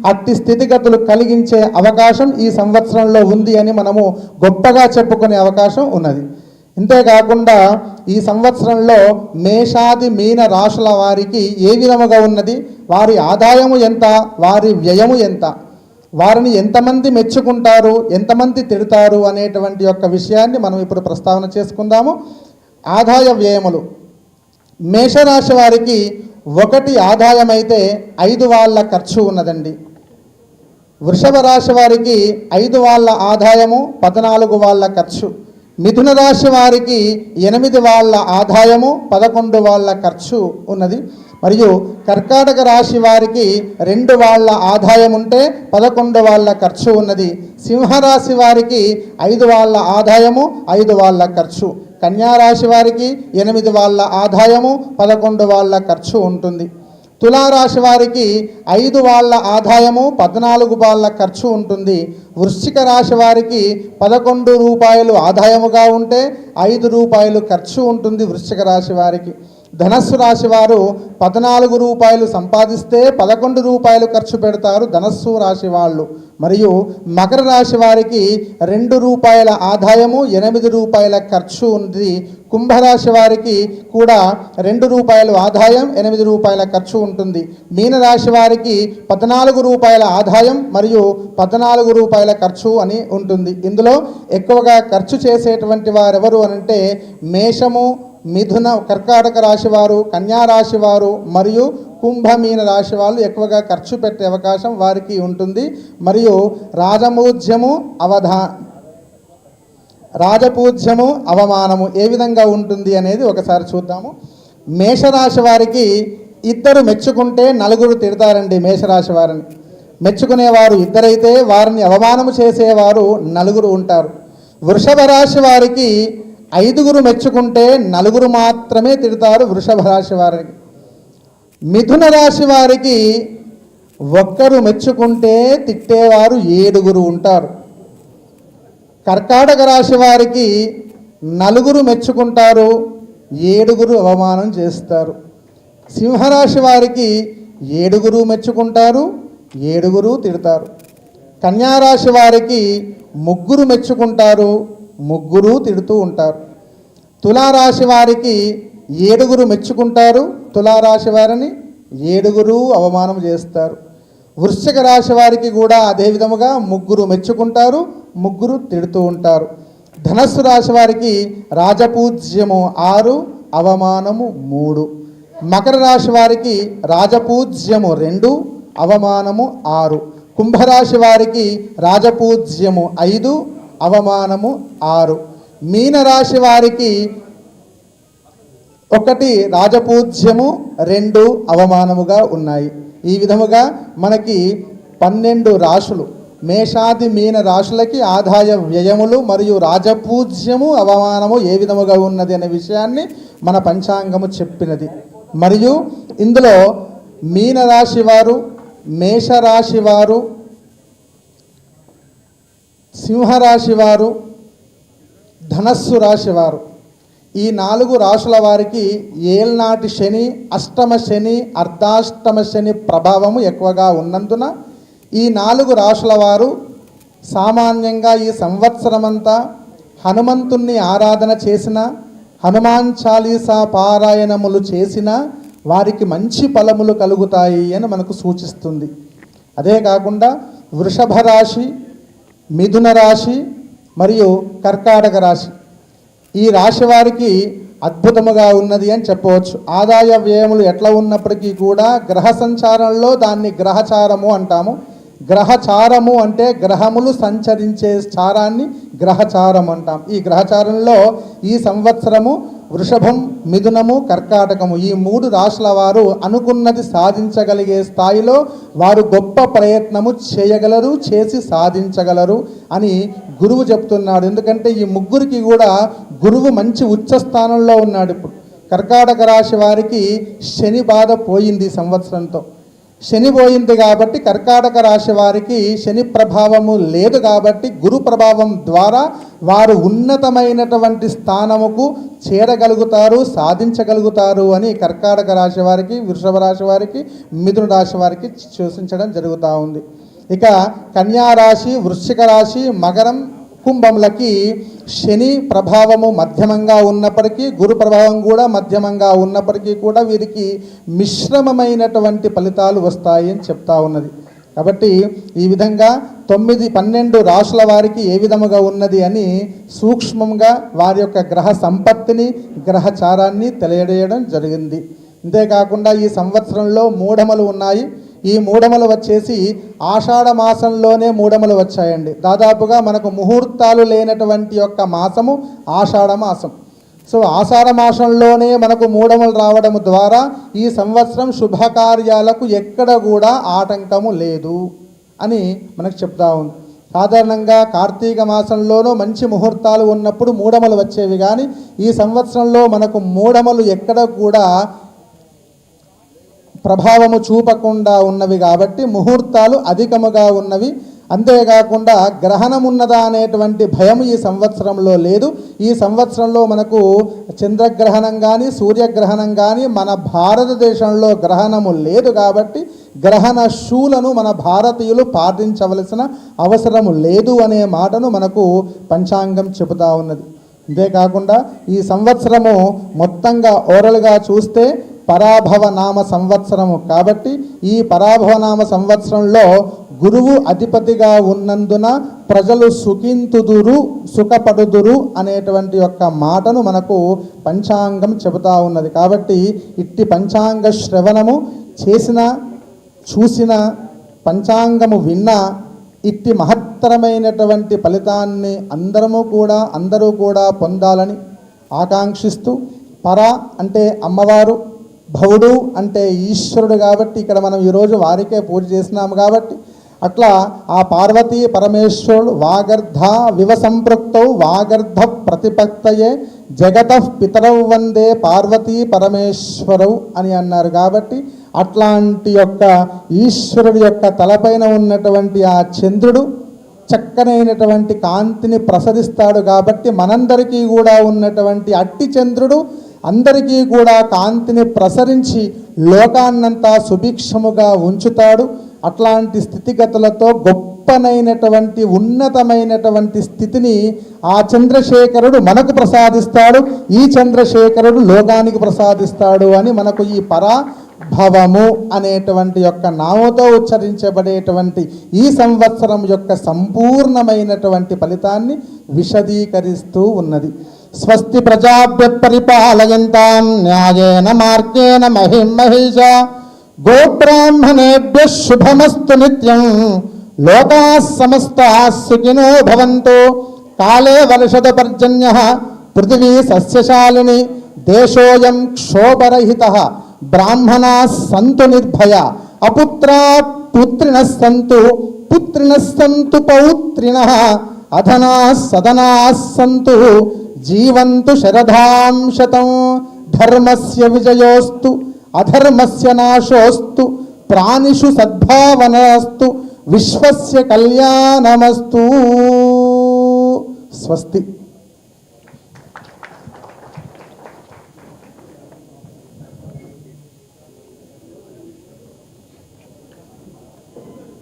అట్టి స్థితిగతులు కలిగించే అవకాశం ఈ సంవత్సరంలో ఉంది అని మనము గొప్పగా చెప్పుకునే అవకాశం ఉన్నది. ఇంతేకాకుండా ఈ సంవత్సరంలో మేషాది మీన రాశుల వారికి ఏ విధముగా ఉన్నది, వారి ఆదాయము ఎంత, వారి వ్యయము ఎంత, వారిని ఎంతమంది మెచ్చుకుంటారు, ఎంతమంది తిడతారు అనేటువంటి యొక్క విషయాన్ని మనం ఇప్పుడు ప్రస్తావన చేసుకుందాము. ఆదాయ వ్యయములు మేషరాశి వారికి 1 ఆదాయం అయితే 5 వాళ్ళ ఖర్చు ఉన్నదండి. వృషభ రాశి వారికి 5 వాళ్ళ ఆదాయము 14 వాళ్ళ ఖర్చు. మిథున రాశి వారికి 8 వాళ్ళ ఆదాయము 11 వాళ్ళ ఖర్చు ఉన్నది. మరియు కర్కాటక రాశి వారికి 2 వాళ్ళ ఆదాయం ఉంటే 11 వాళ్ళ ఖర్చు ఉన్నది. సింహరాశి వారికి 5 వాళ్ళ ఆదాయము 5 వాళ్ళ ఖర్చు. కన్యారాశి వారికి 8 వాళ్ళ ఆదాయము 11 వాళ్ళ ఖర్చు ఉంటుంది. తులారాశి వారికి 5 వాళ్ళ ఆదాయము 14 వాళ్ళ ఖర్చు ఉంటుంది. వృశ్చిక రాశి వారికి 11 రూపాయలు ఆదాయముగా ఉంటే 5 రూపాయలు ఖర్చు ఉంటుంది వృశ్చిక రాశి వారికి. ధనస్సు రాశి వారు 14 రూపాయలు సంపాదిస్తే 11 రూపాయలు ఖర్చు పెడతారు ధనస్సు రాశి వాళ్ళు. మరియు మకర రాశి వారికి 2 రూపాయల ఆదాయము 8 రూపాయల ఖర్చు ఉంది. కుంభరాశి వారికి కూడా 2 రూపాయలు ఆదాయం 8 రూపాయల ఖర్చు ఉంటుంది. మీనరాశి వారికి 14 రూపాయల ఆదాయం మరియు 14 రూపాయల ఖర్చు అని ఉంటుంది. ఇందులో ఎక్కువగా ఖర్చు చేసేటువంటి వారెవరు అనంటే మేషము, మిథున కర్కాటక రాశి వారు, కన్యారాశి వారు మరియు కుంభమీన రాశి వాళ్ళు ఎక్కువగా ఖర్చు పెట్టే అవకాశం వారికి ఉంటుంది. మరియు రాజపూజ్యము అవమానము ఏ విధంగా ఉంటుంది అనేది ఒకసారి చూద్దాము. మేషరాశి వారికి 2 మెచ్చుకుంటే 4 తిడతారండి. మేషరాశి వారిని మెచ్చుకునేవారు 2 అయితే వారిని అవమానము చేసేవారు 4 ఉంటారు. వృషభ రాశి వారికి 5 మెచ్చుకుంటే 4 మాత్రమే తిడతారు వృషభ రాశి వారికి. మిథున రాశి వారికి 1 మెచ్చుకుంటే తిట్టేవారు 7 ఉంటారు. కర్కాటక రాశి వారికి 4 మెచ్చుకుంటారు, 7 అవమానం చేస్తారు. సింహరాశి వారికి 7 మెచ్చుకుంటారు, 7 తిడతారు. కన్యారాశి వారికి 3 మెచ్చుకుంటారు, 3 తిడుతూ ఉంటారు. తులారాశి వారికి 7 మెచ్చుకుంటారు, తులారాశి వారిని 7 అవమానం చేస్తారు. వృశ్చిక రాశి వారికి కూడా అదే విధముగా 3 మెచ్చుకుంటారు, 3 తిడుతూ ఉంటారు. ధనస్సు రాశి వారికి రాజపూజ్యము 6, అవమానము 3. మకర రాశి వారికి రాజపూజ్యము 2, అవమానము 6. కుంభరాశి వారికి రాజపూజ్యము 5, అవమానము 6. మీనరాశి వారికి 1 రాజపూజ్యము 2 అవమానముగా ఉన్నాయి. ఈ విధముగా మనకి 12 రాశులు మేషాది మీన రాశులకి ఆదాయ వ్యయములు మరియు రాజపూజ్యము అవమానము ఏ విధముగా ఉన్నది అనే విషయాన్ని మన పంచాంగము చెప్పినది. మరియు ఇందులో మీనరాశి వారు, మేషరాశి వారు, సింహరాశి వారు, ధనస్సు రాశి వారు ఈ 4 రాశుల వారికి ఏల్నాటి శని, అష్టమ శని, అర్ధాష్టమ శని ప్రభావము ఎక్కువగా ఉన్నందున ఈ 4 రాశుల వారు సామాన్యంగా ఈ సంవత్సరమంతా హనుమంతుణ్ణి ఆరాధన చేసిన, హనుమాన్ చాలీసా పారాయణములు చేసిన వారికి మంచి ఫలములు కలుగుతాయి అని మనకు సూచిస్తుంది. అదే కాకుండా వృషభ రాశి, మిథున రాశి మరియు కర్కాటక రాశి ఈ రాశి వారికి అద్భుతముగా ఉన్నది అని చెప్పవచ్చు. ఆదాయ వ్యయములు ఎట్లా ఉన్నప్పటికీ కూడా గ్రహ సంచారంలో దాన్ని గ్రహచారము అంటాము. గ్రహచారము అంటే గ్రహములు సంచరించే చారాన్ని గ్రహచారం అంటాం. ఈ గ్రహచారంలో ఈ సంవత్సరము వృషభం, మిథునము, కర్కాటకము ఈ 3 రాశుల వారు అనుకున్నది సాధించగలిగే స్థాయిలో వారు గొప్ప ప్రయత్నము చేయగలరు, చేసి సాధించగలరు అని గురువు చెప్తున్నాడు. ఎందుకంటే ఈ 3కి కూడా గురువు మంచి ఉచ్చ స్థానంలో ఉన్నాడు. ఇప్పుడు కర్కాటక రాశి వారికి శని బాధ పోయింది సంవత్సరంతో. శని పోయింది కాబట్టి కర్కాటక రాశి వారికి శని ప్రభావము లేదు కాబట్టి గురు ప్రభావం ద్వారా వారు ఉన్నతమైనటువంటి స్థానముకు చేరగలుగుతారు, సాధించగలుగుతారు అని కర్కాటక రాశి వారికి, వృషభ రాశి వారికి, మిథున రాశి వారికి సూచించడం జరుగుతూ ఉంది. ఇక కన్యా రాశి, వృశ్చిక రాశి, మకరం, కుంభంలకి శని ప్రభావము మధ్యమంగా ఉన్నప్పటికీ, గురు ప్రభావం కూడా మధ్యమంగా ఉన్నప్పటికీ కూడా వీరికి మిశ్రమమైనటువంటి ఫలితాలు వస్తాయి అని చెప్తా ఉన్నది. కాబట్టి ఈ విధంగా 9, 12 రాశుల వారికి ఏ విధముగా ఉన్నది అని సూక్ష్మంగా వారి యొక్క గ్రహ సంపత్తిని, గ్రహచారాన్ని తెలియజేయడం జరిగింది. అంతేకాకుండా ఈ సంవత్సరంలో మూఢములు ఉన్నాయి. ఈ మూఢములు వచ్చేసి ఆషాఢ మాసంలోనే మూఢములు వచ్చాయండి. దాదాపుగా మనకు ముహూర్తాలు లేనటువంటి యొక్క మాసము ఆషాఢ మాసం. సో ఆషాఢ మాసంలోనే మనకు మూఢములు రావడం ద్వారా ఈ సంవత్సరం శుభకార్యాలకు ఎక్కడ కూడా ఆటంకము లేదు అని మనకు చెప్తా ఉంది. సాధారణంగా కార్తీక మాసంలోనూ మంచి ముహూర్తాలు ఉన్నప్పుడు మూఢములు వచ్చేవి, కానీ ఈ సంవత్సరంలో మనకు మూఢములు ఎక్కడ కూడా ప్రభావము చూపకుండా ఉన్నవి కాబట్టి ముహూర్తాలు అధికముగా ఉన్నవి. అంతేకాకుండా గ్రహణమున్నదా అనేటువంటి భయం ఈ సంవత్సరంలో లేదు. ఈ సంవత్సరంలో మనకు చంద్రగ్రహణం కానీ, సూర్యగ్రహణం కానీ మన భారతదేశంలో గ్రహణము లేదు కాబట్టి గ్రహణ శూలను మన భారతీయులు పాటించవలసిన అవసరము లేదు అనే మాటను మనకు పంచాంగం చెబుతా ఉన్నది. అంతేకాకుండా ఈ సంవత్సరము మొత్తంగా ఓవరాల్గా చూస్తే పరాభవ నామ సంవత్సరము కాబట్టి ఈ పరాభవ నామ సంవత్సరంలో గురువు అధిపతిగా ఉన్నందున ప్రజలు సుఖింతుదురు, సుఖపడుదురు అనేటువంటి యొక్క మాటను మనకు పంచాంగం చెబుతా ఉన్నది. కాబట్టి ఇట్టి పంచాంగ శ్రవణము చేసిన, చూసిన, పంచాంగము విన్నా ఇట్టి మహత్తరమైనటువంటి ఫలితాన్ని అందరూ కూడా పొందాలని ఆకాంక్షిస్తూ, పర అంటే అమ్మవారు, భవుడు అంటే ఈశ్వరుడు కాబట్టి ఇక్కడ మనం ఈరోజు వారికే పూజ చేసినాము కాబట్టి అట్లా ఆ పార్వతీ పరమేశ్వరుడు వాగర్ధ వివసంపృక్తౌ వాగర్ధ ప్రతిపత్తయే జగతః పితరౌ వందే పార్వతీ పరమేశ్వరౌ అని అన్నారు. కాబట్టి అట్లాంటి యొక్క ఈశ్వరుడి యొక్క తలపైన ఉన్నటువంటి ఆ చంద్రుడు చక్కనైనటువంటి కాంతిని ప్రసరిస్తాడు కాబట్టి మనందరికీ కూడా ఉన్నటువంటి అట్టి చంద్రుడు అందరికీ కూడా కాంతిని ప్రసరించి లోకాన్నంతా సుభిక్షముగా ఉంచుతాడు. అట్లాంటి స్థితిగతులతో గొప్పనైనటువంటి ఉన్నతమైనటువంటి స్థితిని ఆ చంద్రశేఖరుడు మనకు ప్రసాదిస్తాడు, ఈ చంద్రశేఖరుడు లోకానికి ప్రసాదిస్తాడు అని మనకు ఈ పరాభవము అనేటువంటి యొక్క నామతో ఉచ్చరించబడేటువంటి ఈ సంవత్సరం యొక్క సంపూర్ణమైనటువంటి ఫలితాన్ని విశదీకరిస్తూ ఉన్నది. స్వస్తి ప్రజాభ్య పరిపాలయంతాం న్యాయేన మార్గేణ మహిమహేషా గోబ్రాహ్మణేభ్యః శుభమస్తు నిత్యం లోకాః సమస్తాః సుఖినో భవంతు కాలే వర్షద పర్జన్యః పృథివీ సస్యశాలిని దేశోయం క్షోభరహితః బ్రాహ్మణాः సంతు నిర్భయ అపుత్రాः పుత్రిణः సంతు పుత్రిణः సంతు పౌత్రిణः అధనాः సదనాः సంతు జీవంతు శరధాం శతం ధర్మస్య విజయోస్తు అధర్మస్య నాశోస్తు ప్రాణిషు సద్భావనాస్తు విశ్వస్య కళ్యాణమస్తు. స్వస్తి.